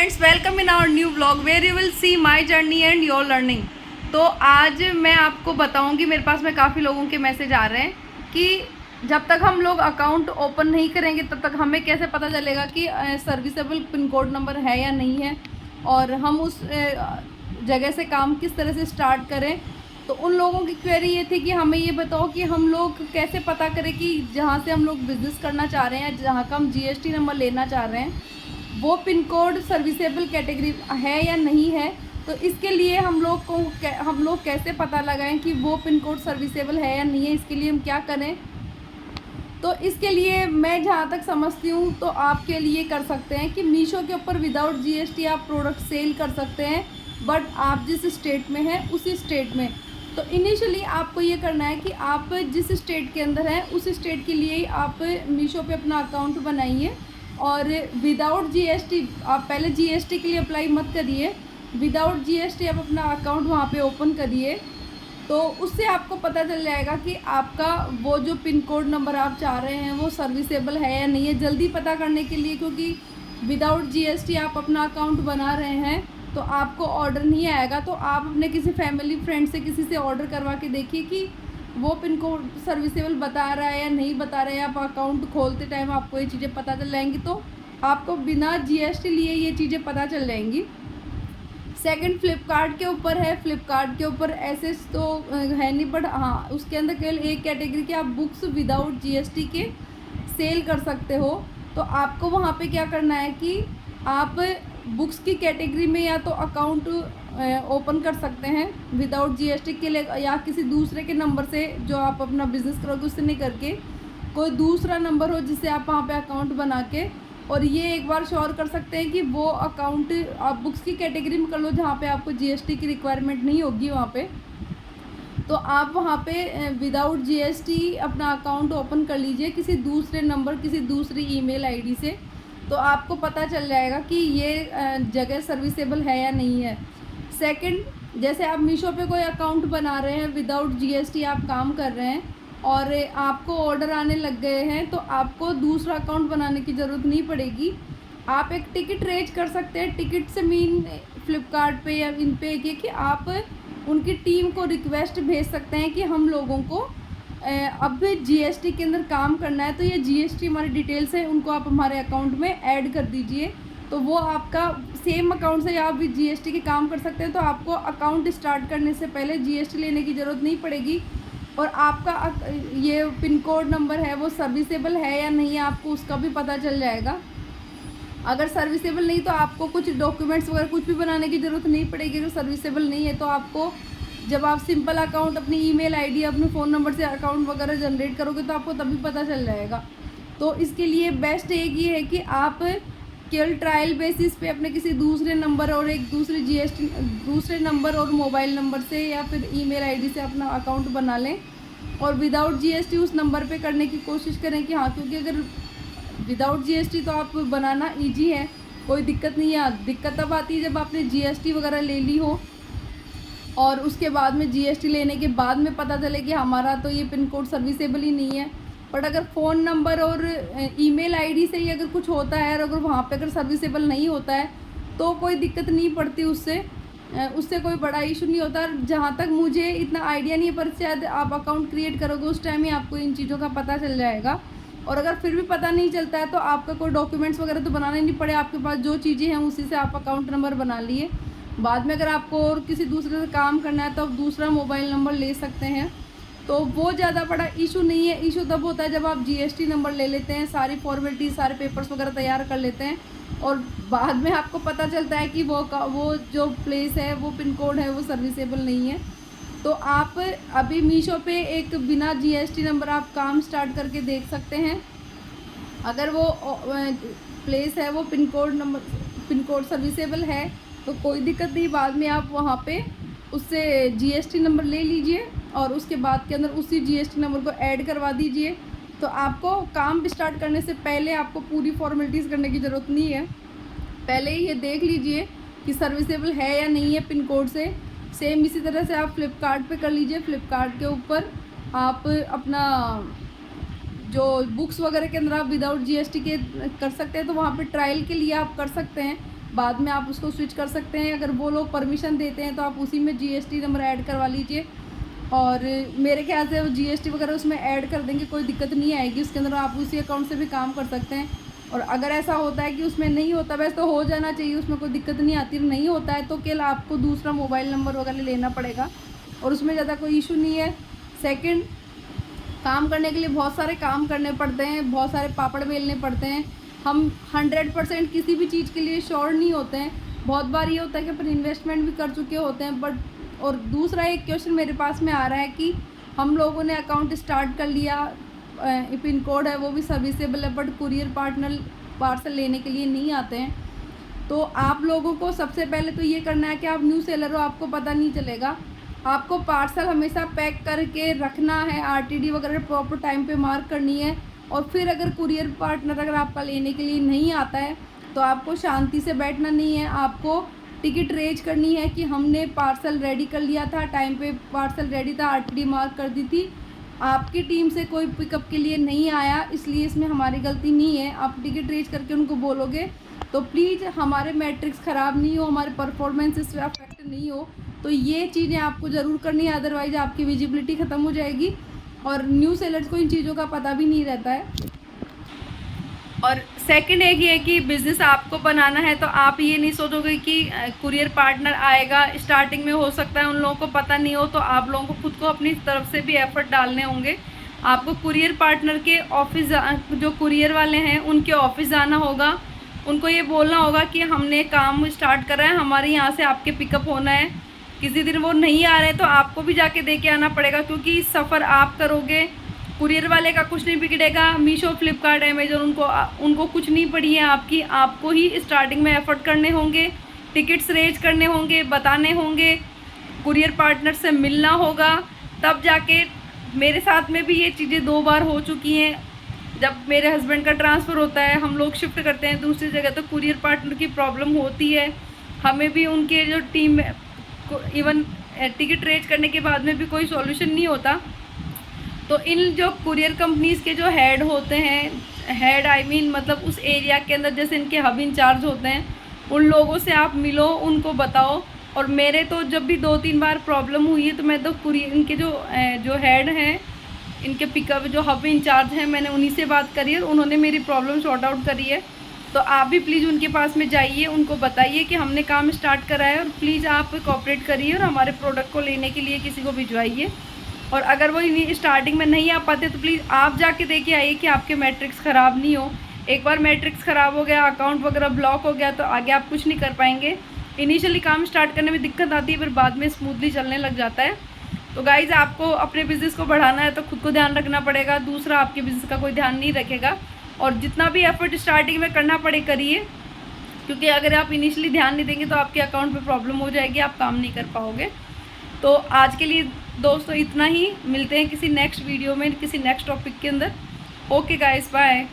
Friends, welcome in our new vlog where you will see my journey and your learning. तो आज मैं आपको बताऊंगी, मेरे पास में काफ़ी लोगों के मैसेज आ रहे हैं कि जब तक हम लोग अकाउंट ओपन नहीं करेंगे तब तक हमें कैसे पता चलेगा कि सर्विसेबल पिन कोड नंबर है या नहीं है, और हम उस जगह से काम किस तरह से स्टार्ट करें। तो उन लोगों की क्वेरी ये थी कि हमें ये बताओ कि हम लोग कैसे पता करें कि जहाँ से हम लोग बिज़नेस करना चाह रहे हैं, जहाँ का हम जीएसटी नंबर लेना चाह रहे हैं, वो पिन कोड सर्विसेबल कैटेगरी है या नहीं है। तो इसके लिए हम लोग कैसे पता लगाएं कि वो पिन कोड सर्विसेबल है या नहीं है, इसके लिए हम क्या करें। तो इसके लिए मैं जहाँ तक समझती हूँ तो आपके लिए कर सकते हैं कि मीशो के ऊपर विदाउट जीएसटी आप प्रोडक्ट सेल कर सकते हैं, बट आप जिस स्टेट में हैं उसी स्टेट में। तो इनिशियली आपको ये करना है कि आप जिस स्टेट के अंदर हैं उस स्टेट के लिए ही आप मीशो पे अपना अकाउंट बनाइए, और विदाउट जीएसटी आप पहले जीएसटी के लिए अप्लाई मत करिए, विदाउट जीएसटी आप अपना अकाउंट वहाँ पे ओपन करिए। तो उससे आपको पता चल जाएगा कि आपका वो जो पिन कोड नंबर आप चाह रहे हैं वो सर्विसेबल है या नहीं है, जल्दी पता करने के लिए। क्योंकि विदाउट जीएसटी आप अपना अकाउंट बना रहे हैं तो आपको ऑर्डर नहीं आएगा। तो आप अपने किसी फैमिली फ्रेंड से किसी से ऑर्डर करवा के देखिए कि वो पिन कोड सर्विसेबल बता रहा है या नहीं बता रहा है। आप अकाउंट खोलते टाइम आपको ये चीज़ें पता चल जाएंगी, तो आपको बिना जीएसटी लिए ये चीज़ें पता चल जाएंगी। सेकंड फ्लिपकार्ट के ऊपर है। फ्लिपकार्ट के ऊपर ऐसे तो है नहीं, बट हाँ उसके अंदर केवल एक कैटेगरी के आप बुक्स विदाउट जीएसटी के सेल कर सकते हो। तो आपको वहाँ पे क्या करना है कि आप बुक्स की कैटेगरी में या तो अकाउंट ओपन कर सकते हैं विदाउट जीएसटी के लिए, या किसी दूसरे के नंबर से जो आप अपना बिज़नेस करोगे उससे नहीं करके कोई दूसरा नंबर हो जिससे आप वहाँ पे अकाउंट बना के, और ये एक बार श्योर कर सकते हैं कि वो अकाउंट आप बुक्स की कैटेगरी में कर लो जहाँ पे आपको जीएसटी की रिक्वायरमेंट नहीं होगी वहाँ पे। तो आप वहाँ पे विदाउट जीएसटी अपना अकाउंट ओपन कर लीजिए किसी दूसरे नंबर, किसी दूसरी ईमेल आईडी से। तो आपको पता चल जाएगा कि ये जगह सर्विसेबल है या नहीं है। सेकंड, जैसे आप मीशो पे कोई अकाउंट बना रहे हैं, विदाउट जीएसटी आप काम कर रहे हैं और आपको ऑर्डर आने लग गए हैं, तो आपको दूसरा अकाउंट बनाने की ज़रूरत नहीं पड़ेगी। आप एक टिकट रेज कर सकते हैं। टिकट से मीन फ्लिपकार्ट पे या इन पे ये कि आप उनकी टीम को रिक्वेस्ट भेज सकते हैं कि हम लोगों को अब जीएसटी के अंदर काम करना है, तो ये जीएसटी हमारी डिटेल्स है, उनको आप हमारे अकाउंट में ऐड कर दीजिए। तो वो आपका सेम अकाउंट से आप भी जीएसटी के काम कर सकते हैं। तो आपको अकाउंट स्टार्ट करने से पहले जीएसटी लेने की ज़रूरत नहीं पड़ेगी, और आपका ये पिन कोड नंबर है वो सर्विसेबल है या नहीं है आपको उसका भी पता चल जाएगा। अगर सर्विसेबल नहीं तो आपको कुछ डॉक्यूमेंट्स वगैरह कुछ भी बनाने की ज़रूरत नहीं पड़ेगी। अगर सर्विसेबल नहीं है तो आपको, जब आप सिंपल अकाउंट अपनी ईमेल आईडी अपने फ़ोन नंबर से अकाउंट वगैरह जनरेट करोगे तो आपको तभी पता चल जाएगा। तो इसके लिए बेस्ट एक ये है कि आप केवल ट्रायल बेसिस पे अपने किसी दूसरे नंबर और एक दूसरे नंबर और मोबाइल नंबर से या फिर ईमेल आईडी से अपना अकाउंट बना लें, और विदाउट जीएसटी उस नंबर पे करने की कोशिश करें कि हाँ, क्योंकि अगर विदाउट जीएसटी तो आप बनाना ईजी है, कोई दिक्कत नहीं है। दिक्कत तब आती है जब आपने जीएसटी वगैरह ले ली हो और उसके बाद में जीएसटी लेने के बाद में पता चले कि हमारा तो ये पिन कोड सर्विसेबल ही नहीं है। बट अगर फ़ोन नंबर और ईमेल आईडी से ही अगर कुछ होता है और अगर वहाँ पे अगर सर्विसेबल नहीं होता है तो कोई दिक्कत नहीं पड़ती, उससे कोई बड़ा इशू नहीं होता। जहाँ तक मुझे इतना आइडिया नहीं है, पर शायद आप अकाउंट क्रिएट करोगे उस टाइम ही आपको इन चीज़ों का पता चल जाएगा। और अगर फिर भी पता नहीं चलता है तो आपका कोई डॉक्यूमेंट्स वगैरह तो बनाने नहीं पड़े, आपके पास जो चीज़ें हैं उसी से आप अकाउंट नंबर बना लिए। बाद में अगर आपको और किसी दूसरे से काम करना है तो आप दूसरा मोबाइल नंबर ले सकते हैं। तो वो ज़्यादा बड़ा इशू नहीं है। इशू तब होता है जब आप जीएसटी नंबर ले लेते हैं, सारी फॉर्मेलिटी सारे पेपर्स वगैरह तैयार कर लेते हैं और बाद में आपको पता चलता है कि वो जो प्लेस है, वो पिन कोड है, वो सर्विसेबल नहीं है। तो आप अभी मीशो पे एक बिना जीएसटी नंबर आप काम स्टार्ट करके देख सकते हैं। अगर वो प्लेस है वो पिन कोड सर्विसेबल है तो कोई दिक्कत नहीं, बाद में आप वहाँ पे उससे जीएसटी नंबर ले लीजिए और उसके बाद के अंदर उसी जीएसटी नंबर को ऐड करवा दीजिए। तो आपको काम स्टार्ट करने से पहले आपको पूरी फॉर्मेलिटीज़ करने की ज़रूरत नहीं है। पहले ही ये देख लीजिए कि सर्विसेबल है या नहीं है पिन कोड से। सेम इसी तरह से आप फ्लिपकार्ट पे कर लीजिए। फ्लिपकार्ट के ऊपर आप अपना जो बुक्स वगैरह के अंदर आप विदाउट जीएसटी के कर सकते हैं, तो वहाँ पे ट्रायल के लिए आप कर सकते हैं। बाद में आप उसको स्विच कर सकते हैं। अगर वो लोग परमिशन देते हैं तो आप उसी में GST नंबर ऐड करवा लीजिए, और मेरे ख्याल से वो GST वगैरह उसमें ऐड कर देंगे, कोई दिक्कत नहीं आएगी उसके अंदर, आप उसी अकाउंट से भी काम कर सकते हैं। और अगर ऐसा होता है कि उसमें नहीं होता, वैसे तो हो जाना चाहिए, उसमें कोई दिक्कत नहीं आती, नहीं होता है तो केवल आपको दूसरा मोबाइल नंबर वगैरह लेना पड़ेगा, और उसमें ज़्यादा कोई इशू नहीं है। सेकंड, काम करने के लिए बहुत सारे काम करने पड़ते हैं, बहुत सारे पापड़ बेलने पड़ते हैं। हम 100% किसी भी चीज़ के लिए श्योर नहीं होते हैं। बहुत बार ये होता है कि अपन इन्वेस्टमेंट भी कर चुके होते हैं, बट और दूसरा एक क्वेश्चन मेरे पास में आ रहा है कि हम लोगों ने अकाउंट स्टार्ट कर लिया, पिन कोड है वो भी सर्विसेबल है, बट कुरियर पार्सल लेने के लिए नहीं आते हैं। तो आप लोगों को सबसे पहले तो ये करना है कि आप न्यू सेलर हो, आपको पता नहीं चलेगा। आपको पार्सल हमेशा पैक करके रखना है, RTD वगैरह प्रॉपर टाइम पे मार्क करनी है, और फिर अगर कुरियर पार्टनर अगर आपका लेने के लिए नहीं आता है तो आपको शांति से बैठना नहीं है, आपको टिकट रेज करनी है कि हमने पार्सल रेडी कर लिया था, टाइम पे पार्सल रेडी था, RTD मार्क कर दी थी, आपकी टीम से कोई पिकअप के लिए नहीं आया, इसलिए इसमें हमारी गलती नहीं है। आप टिकट रेज करके उनको बोलोगे तो प्लीज़ हमारे मैट्रिक्स ख़राब नहीं हो, हमारे परफॉर्मेंस इससे अफेक्ट नहीं हो। तो ये चीज़ें आपको ज़रूर करनी है, अदरवाइज़ आपकी विजिबिलिटी ख़त्म हो जाएगी, और न्यू सेलर्स को इन चीज़ों का पता भी नहीं रहता है। और सेकंड एक ये है कि बिज़नेस आपको बनाना है तो आप ये नहीं सोचोगे कि कुरियर पार्टनर आएगा। स्टार्टिंग में हो सकता है उन लोगों को पता नहीं हो, तो आप लोगों को खुद को अपनी तरफ से भी एफर्ट डालने होंगे। आपको कुरियर पार्टनर के ऑफिस, जो कुरियर वाले हैं उनके ऑफिस जाना होगा, उनको ये बोलना होगा कि हमने काम स्टार्ट करा है, हमारे यहाँ से आपके पिकअप होना है। किसी दिन वो नहीं आ रहे तो आपको भी जाके दे के आना पड़ेगा, क्योंकि सफ़र आप करोगे, कुरियर वाले का कुछ नहीं बिगड़ेगा। मीशो, फ्लिपकार्ट, अमेजोन उनको कुछ नहीं पड़ी है आपकी, आपको ही स्टार्टिंग में एफर्ट करने होंगे, टिकट्स रेज करने होंगे, बताने होंगे, कुरियर पार्टनर से मिलना होगा, तब जाके। मेरे साथ में भी ये चीज़ें 2 बार हो चुकी हैं। जब मेरे हस्बैंड का ट्रांसफ़र होता है, हम लोग शिफ्ट करते हैं दूसरी जगह, तो कुरियर पार्टनर की प्रॉब्लम होती है, हमें भी उनके जो टीम में इवन टिकट रेज करने के बाद में भी कोई सॉल्यूशन नहीं होता। तो इन जो कुरियर कंपनीज़ के जो हेड होते हैं, हेड आई मीन मतलब उस एरिया के अंदर जैसे इनके हब इंचार्ज होते हैं, उन लोगों से आप मिलो, उनको बताओ। और मेरे तो जब भी 2-3 बार प्रॉब्लम हुई है तो मैं तो कुरियर इनके जो हेड हैं, इनके पिकअप जो हब इंचार्ज हैं, मैंने उन्हीं से बात करी है, उन्होंने मेरी प्रॉब्लम सॉर्ट आउट करी है। तो आप भी प्लीज़ उनके पास में जाइए, उनको बताइए कि हमने काम स्टार्ट करा है, और प्लीज़ आप कोऑपरेट करिए और हमारे प्रोडक्ट को लेने के लिए किसी को भिजवाइए। और अगर वो स्टार्टिंग में नहीं आ पाते तो प्लीज़ आप जाके देख के आइए कि आपके मैट्रिक्स ख़राब नहीं हो। एक बार मैट्रिक्स ख़राब हो गया, अकाउंट वगैरह ब्लॉक हो गया, तो आगे आप कुछ नहीं कर पाएंगे। इनिशियली काम स्टार्ट करने में दिक्कत आती है, फिर बाद में स्मूथली चलने लग जाता है। तो गाइज़, आपको अपने बिज़नेस को बढ़ाना है तो खुद को ध्यान रखना पड़ेगा, दूसरा आपके बिज़नेस का कोई ध्यान नहीं रखेगा। और जितना भी एफर्ट स्टार्टिंग में करना पड़े करिए, क्योंकि अगर आप इनिशियली ध्यान नहीं देंगे तो आपके अकाउंट पे प्रॉब्लम हो जाएगी, आप काम नहीं कर पाओगे। तो आज के लिए दोस्तों इतना ही, मिलते हैं किसी नेक्स्ट वीडियो में, किसी नेक्स्ट टॉपिक के अंदर। Okay guys, bye.